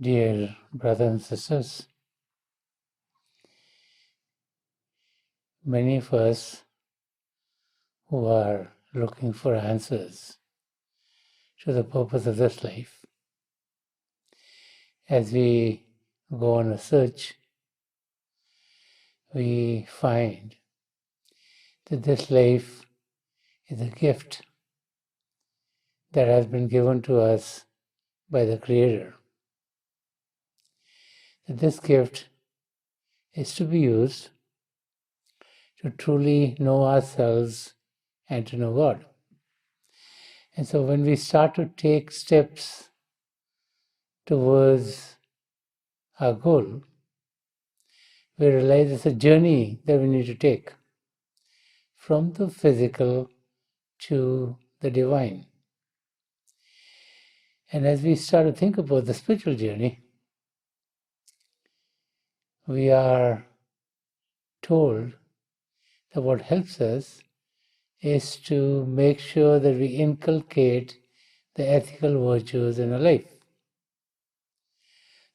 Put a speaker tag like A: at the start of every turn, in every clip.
A: Dear brothers and sisters, many of us who are looking for answers to the purpose of this life, as we go on a search, we find that this life is a gift that has been given to us by the Creator. That this gift is to be used to truly know ourselves and to know God. And so when we start to take steps towards our goal, we realize it's a journey that we need to take from the physical to the divine. And as we start to think about the spiritual journey, we are told that what helps us is to make sure that we inculcate the ethical virtues in our life.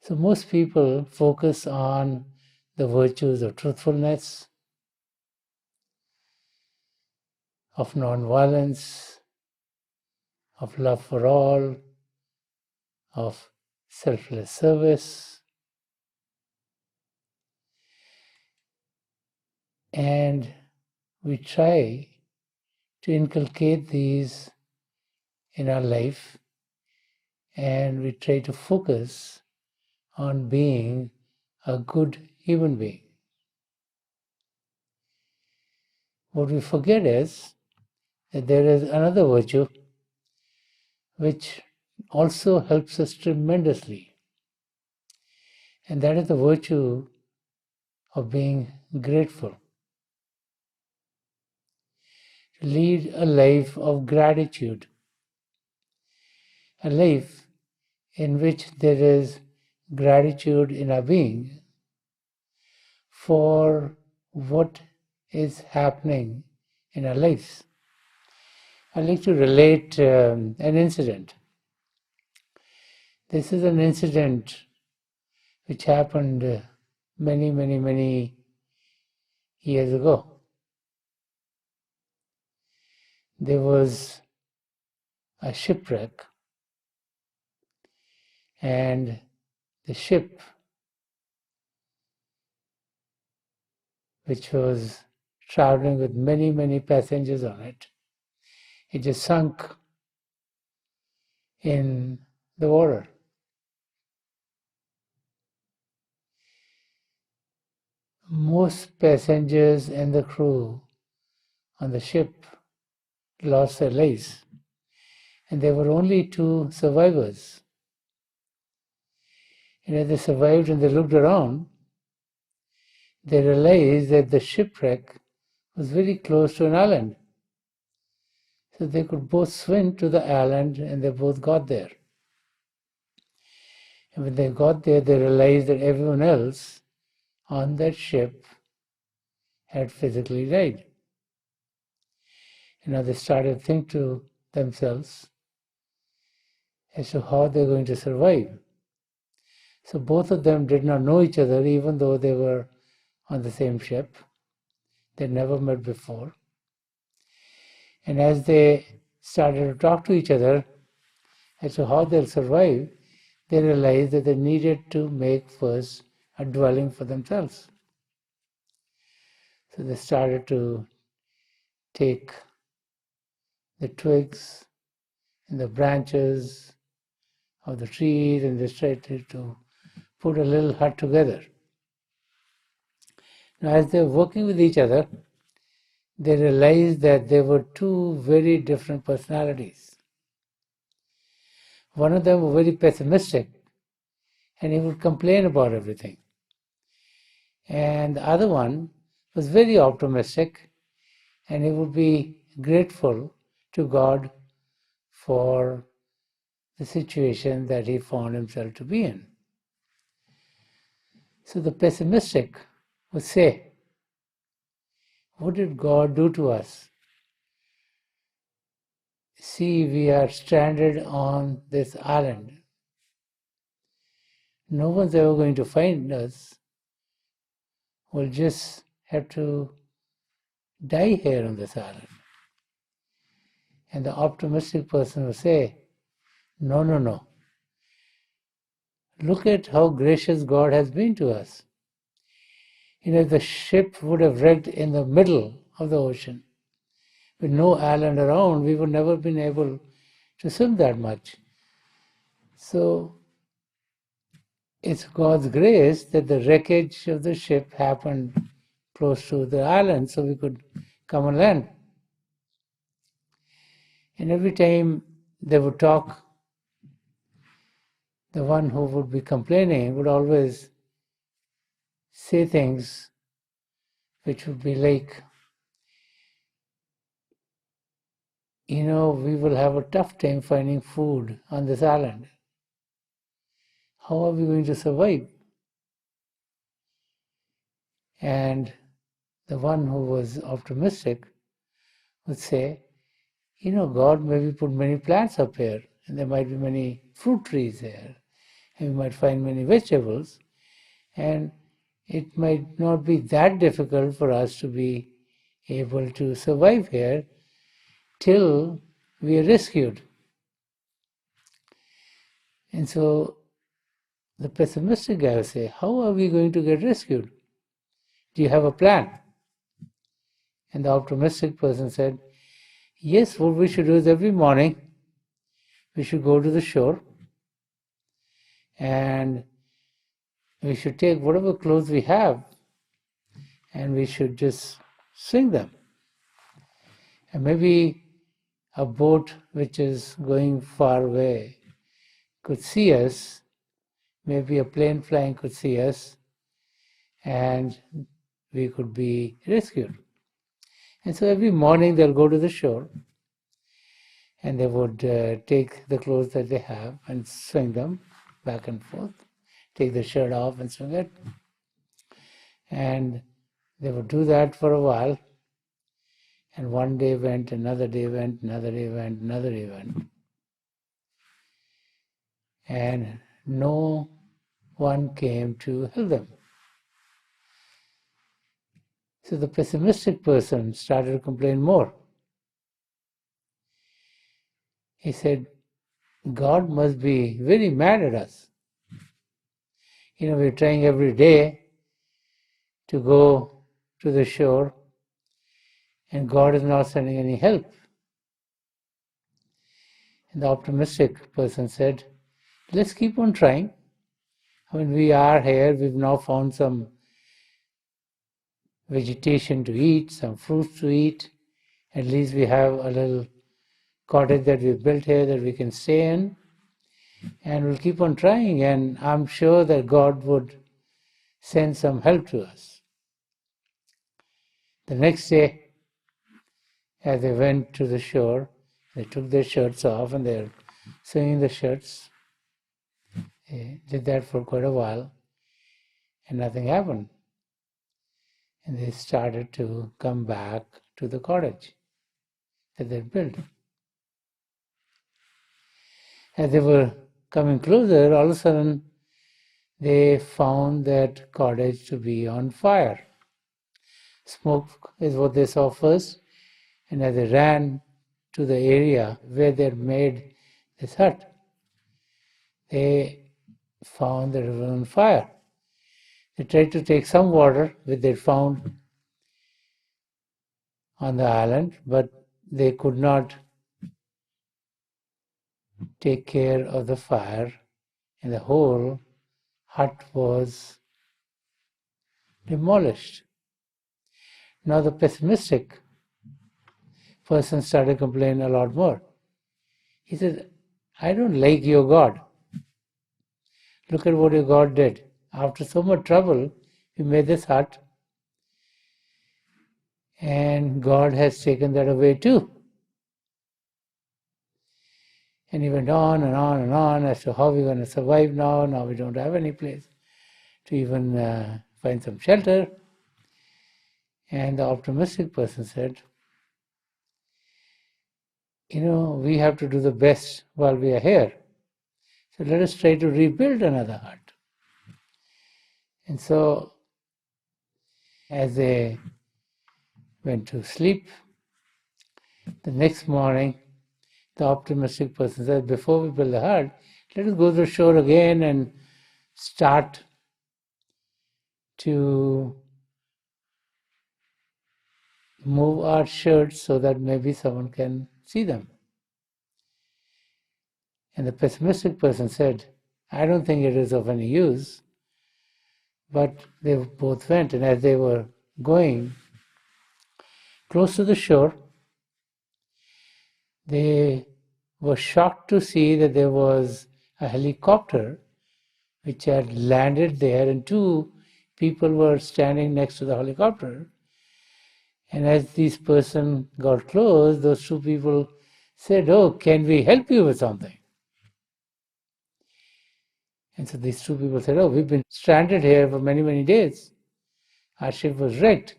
A: So most people focus on the virtues of truthfulness, of non-violence, of love for all, of selfless service. And we try to inculcate these in our life, and we try to focus on being a good human being. What we forget is that there is another virtue which also helps us tremendously, and that is the virtue of being grateful. To lead a life of gratitude, a life in which there is gratitude in our being for what is happening in our lives. I'd like to relate an incident. This is an incident which happened many years ago. There was a shipwreck, and the ship, which was traveling with many passengers on it, it just sunk in the water. Most passengers and the crew on the ship lost their lives, and there were only 2 survivors. And as they survived and they looked around, they realized that the shipwreck was very close to an island. So they could both swim to the island, and they both got there. And when they got there, they realized that everyone else on that ship had physically died. And now they started to think to themselves as to how they're going to survive. So both of them did not know each other, even though they were on the same ship. They'd never met before. And as they started to talk to each other as to how they'll survive, they realized that they needed to make first a dwelling for themselves. So they started to take the twigs and the branches of the trees, and they started to put a little hut together. Now, as they were working with each other, they realized that there were 2 very different personalities. One of them was very pessimistic, and he would complain about everything. And the other one was very optimistic, and he would be grateful to God for the situation that he found himself to be in. So the pessimistic would say, "What did God do to us? See, we are stranded on this island. no one's ever going to find us. We'll just have to die here on this island. And the optimistic person will say, no, no, no. Look at how gracious God has been to us. The ship would have wrecked in the middle of the ocean. With no island around, we would never have been able to swim that much. So it's God's grace that the wreckage of the ship happened close to the island so we could come on land. And every time they would talk, the one who would be complaining would always say things which would be like, we will have a tough time finding food on this island. How are we going to survive? And the one who was optimistic would say, God maybe put many plants up here, and there might be many fruit trees there, and we might find many vegetables, and it might not be that difficult for us to be able to survive here till we are rescued. And so the pessimistic guy will say, how are we going to get rescued? Do you have a plan? And the optimistic person said, yes, what we should do is every morning we should go to the shore and we should take whatever clothes we have and we should just swing them. And maybe a boat which is going far away could see us, maybe a plane flying could see us, and we could be rescued. And so every morning they'll go to the shore and they would take the clothes that they have and swing them back and forth, take the shirt off and swing it. And they would do that for a while. And one day went, another day went, another day went, another day went. And no one came to help them. So the pessimistic person started to complain more. He said, God must be very mad at us. We're trying every day to go to the shore and God is not sending any help. And the optimistic person said, let's keep on trying. We are here, we've now found some vegetation to eat, some fruits to eat. At least we have a little cottage that we've built here that we can stay in. And we'll keep on trying, and I'm sure that God would send some help to us. The next day, as they went to the shore, they took their shirts off and they're sewing the shirts. They did that for quite a while, and nothing happened. And they started to come back to the cottage that they'd built. As they were coming closer, all of a sudden, they found that cottage to be on fire. Smoke is what they saw first, and as they ran to the area where they had made this hut, they found that it was on fire. They tried to take some water which they found on the island, but they could not take care of the fire, and the whole hut was demolished. Now the pessimistic person started complaining a lot more. He said, I don't like your God. Look at what your God did. After so much trouble, you made this hut, and God has taken that away too. And he went on and on and on as to how we're going to survive now. Now we don't have any place to even find some shelter. And the optimistic person said, we have to do the best while we are here. So let us try to rebuild another hut. And so, as they went to sleep, the next morning, the optimistic person said, before we build the hut, let us go to the shore again and start to move our shirts so that maybe someone can see them. And the pessimistic person said, I don't think it is of any use. But they both went, and as they were going close to the shore, they were shocked to see that there was a helicopter which had landed there, and two people were standing next to the helicopter. And as this person got close, those two people said, oh, can we help you with something? And so these two people said, oh, we've been stranded here for many, many days. Our ship was wrecked.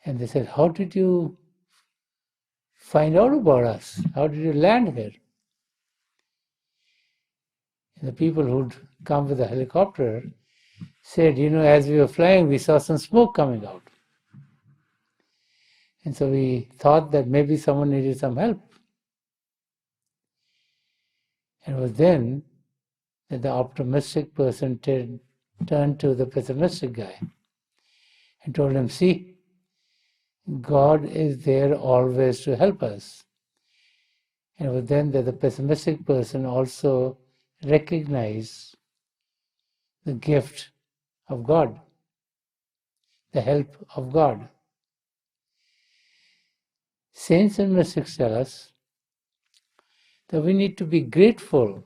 A: And they said, how did you find out about us? How did you land here? And the people who'd come with the helicopter said, as we were flying, we saw some smoke coming out. And so we thought that maybe someone needed some help. And it was then that the optimistic person turned to the pessimistic guy and told him, see, God is there always to help us. And it was then that the pessimistic person also recognized the gift of God, the help of God. Saints and mystics tell us that we need to be grateful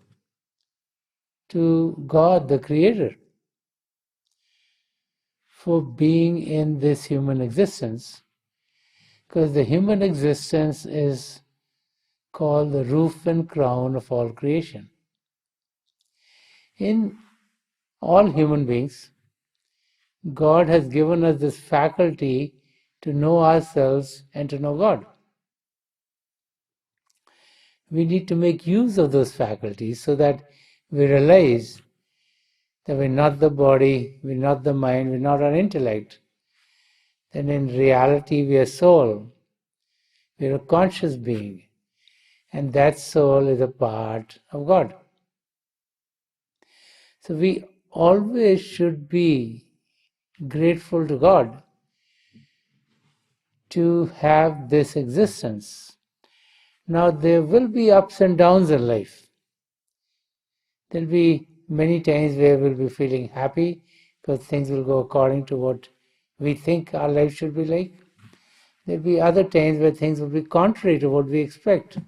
A: to God, the Creator, for being in this human existence, because the human existence is called the roof and crown of all creation. In all human beings, God has given us this faculty to know ourselves and to know God. We need to make use of those faculties so that we realize that we're not the body, we're not the mind, we're not our intellect. Then in reality we are soul. We're a conscious being. And that soul is a part of God. So we always should be grateful to God to have this existence. Now there will be ups and downs in life. There'll be many times where we'll be feeling happy because things will go according to what we think our life should be like. There'll be other times where things will be contrary to what we expect.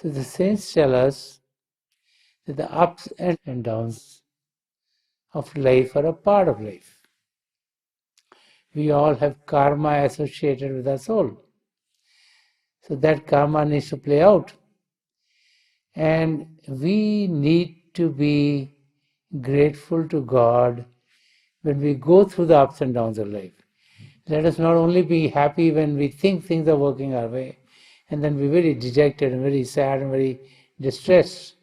A: So the saints tell us that the ups and downs of life are a part of life. We all have karma associated with our soul. So that karma needs to play out. And we need to be grateful to God when we go through the ups and downs of life. Let us not only be happy when we think things are working our way, and then be very dejected and very sad and very distressed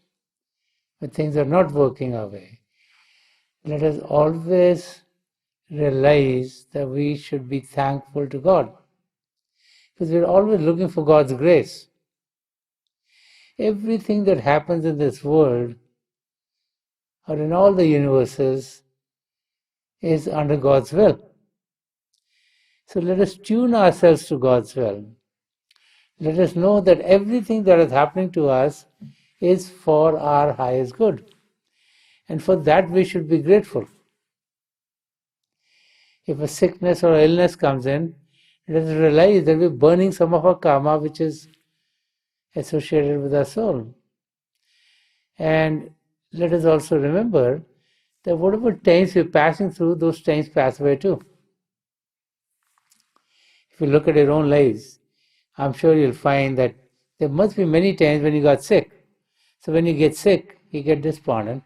A: when things are not working our way. Let us always realize that we should be thankful to God, because we're always looking for God's grace. Everything that happens in this world or in all the universes is under God's will. So let us tune ourselves to God's will. Let us know that everything that is happening to us is for our highest good. And for that we should be grateful. If a sickness or illness comes in, let us realize that we're burning some of our karma which is associated with our soul. And let us also remember that whatever times we're passing through, those times pass away too. If you look at your own lives, I'm sure you'll find that there must be many times when you got sick. So when you get sick, you get despondent.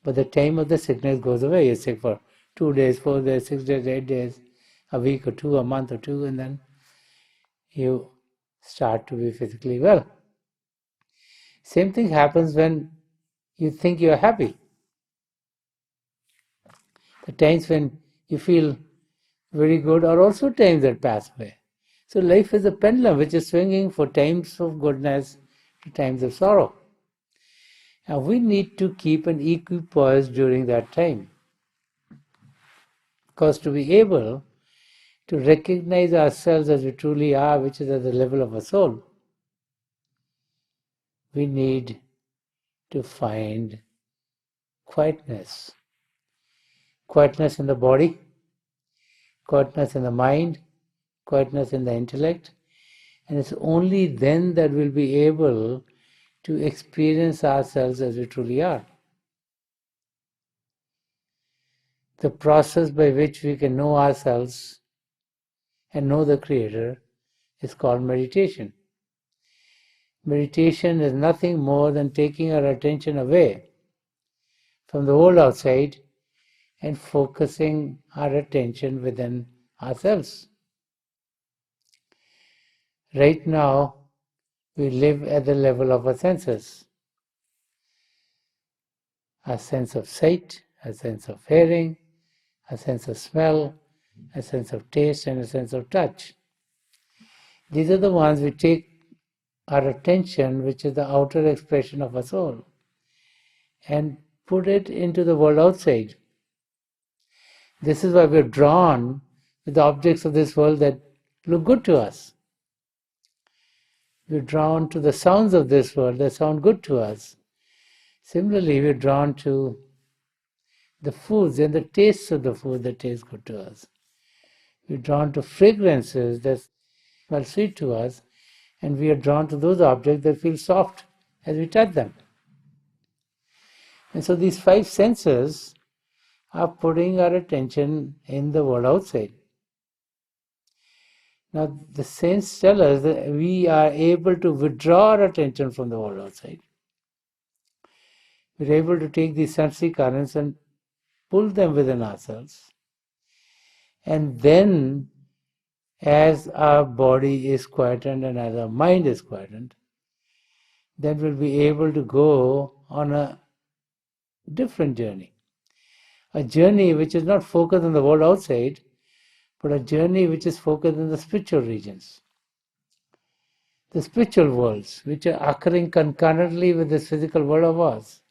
A: But the time of the sickness goes away. You're sick for 2 days, 4 days, 6 days, 8 days, a week or two, a month or two, and then you start to be physically well. Same thing happens when you think you are happy. The times when you feel very good are also times that pass away. So life is a pendulum which is swinging for times of goodness to times of sorrow. And we need to keep an equipoise during that time. Because to be able to recognize ourselves as we truly are, which is at the level of a soul, we need to find quietness. Quietness in the body, quietness in the mind, quietness in the intellect. And it's only then that we'll be able to experience ourselves as we truly are. The process by which we can know ourselves and know the Creator is called meditation. Meditation is nothing more than taking our attention away from the world outside and focusing our attention within ourselves. Right now, we live at the level of our senses. A sense of sight, a sense of hearing, a sense of smell, a sense of taste, and a sense of touch. These are the ones we take our attention, which is the outer expression of our soul, and put it into the world outside. This is why we're drawn with the objects of this world that look good to us. We're drawn to the sounds of this world that sound good to us. Similarly, we're drawn to the foods and the tastes of the food that taste good to us. We're drawn to fragrances that smell sweet to us, and we are drawn to those objects that feel soft as we touch them. And so these five senses are putting our attention in the world outside. Now, the saints tell us that we are able to withdraw our attention from the world outside. We're able to take these sensory currents and pull them within ourselves. And then, as our body is quietened and as our mind is quietened, then we'll be able to go on a different journey. A journey which is not focused on the world outside, but a journey which is focused in the spiritual regions. The spiritual worlds, which are occurring concurrently with this physical world of ours.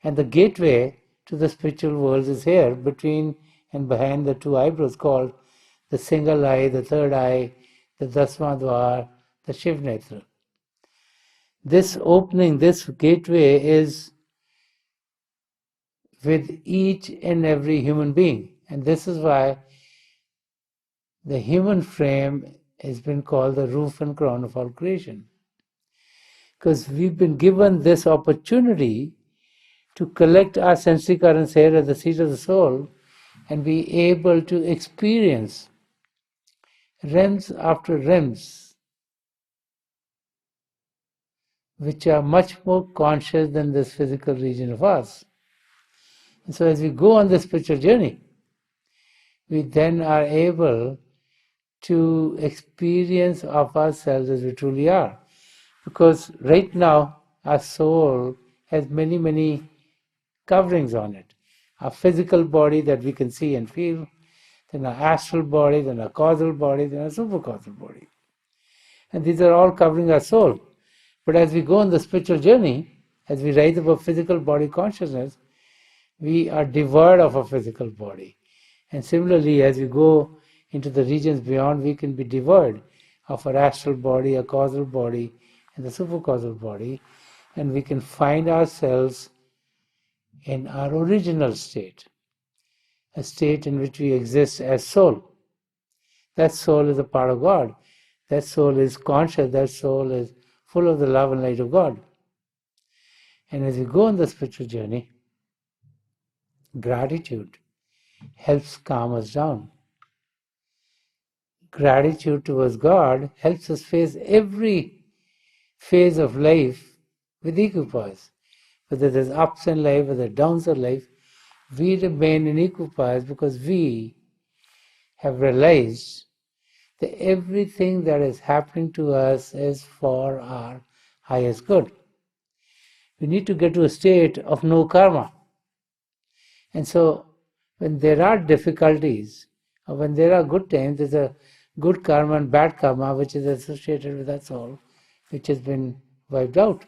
A: And the gateway to the spiritual worlds is here, between and behind the two eyebrows, called the single eye, the third eye, the Dasmadwar, the Shivnetra. This opening, this gateway is with each and every human being. And this is why the human frame has been called the roof and crown of all creation. Because we've been given this opportunity to collect our sensory currents here at the seat of the soul and be able to experience realms after realms, which are much more conscious than this physical region of ours. And so as we go on this spiritual journey, we then are able to experience of ourselves as we truly are. Because right now, our soul has many, many coverings on it. Our physical body that we can see and feel, then our astral body, then our causal body, then our supercausal body. And these are all covering our soul. But as we go on the spiritual journey, as we rise above physical body consciousness, we are devoid of our physical body. And similarly, as we go into the regions beyond, we can be devoid of our astral body, our causal body, and the supercausal body, and we can find ourselves in our original state, a state in which we exist as soul. That soul is a part of God. That soul is conscious. That soul is full of the love and light of God. And as we go on the spiritual journey, gratitude helps calm us down. Gratitude towards God helps us face every phase of life with equipoise. Whether there's ups in life, whether downs in life, we remain in equipoise because we have realized that everything that is happening to us is for our highest good. We need to get to a state of no karma. And so when there are difficulties, or when there are good times, there's a good karma and bad karma which is associated with that soul, which has been wiped out.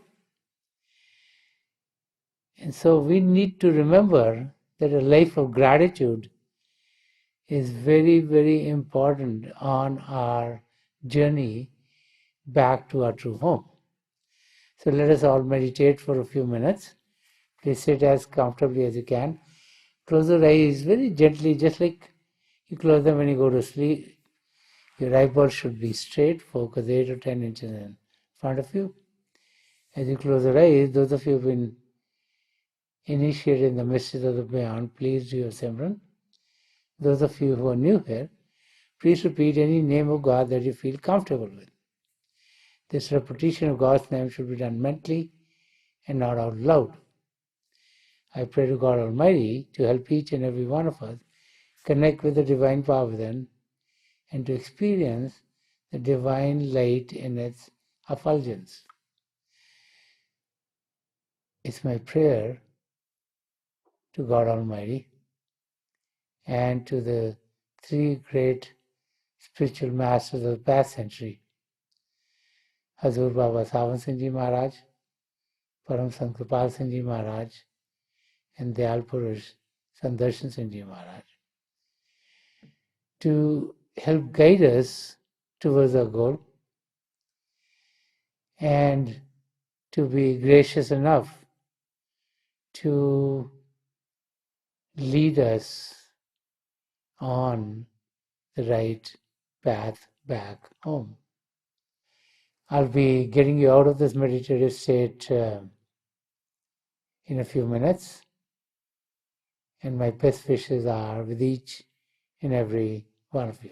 A: And so we need to remember that a life of gratitude is very, very important on our journey back to our true home. So let us all meditate for a few minutes. Please sit as comfortably as you can. Close your eyes very gently, just like you close them when you go to sleep. Your eyeballs should be straight, focus 8 or 10 inches in front of you. As you close your eyes, those of you who have been initiated in the mysteries of the beyond, please do your Simran. Those of you who are new here, please repeat any name of God that you feel comfortable with. This repetition of God's name should be done mentally and not out loud. I pray to God Almighty to help each and every one of us connect with the divine power within and to experience the divine light in its effulgence. It's my prayer to God Almighty and to the three great spiritual masters of the past century, Hazur Baba Sawan Singh Ji Maharaj, Param Sant Kripal Singh Ji Maharaj, and Dayal Purush Sant Darshan Singh Ji Maharaj, to help guide us towards our goal and to be gracious enough to lead us on the right path back home. I'll be getting you out of this meditative state in a few minutes, and my best wishes are with each and every one of you.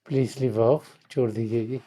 A: Please leave of, छोड़ दीजिए जी।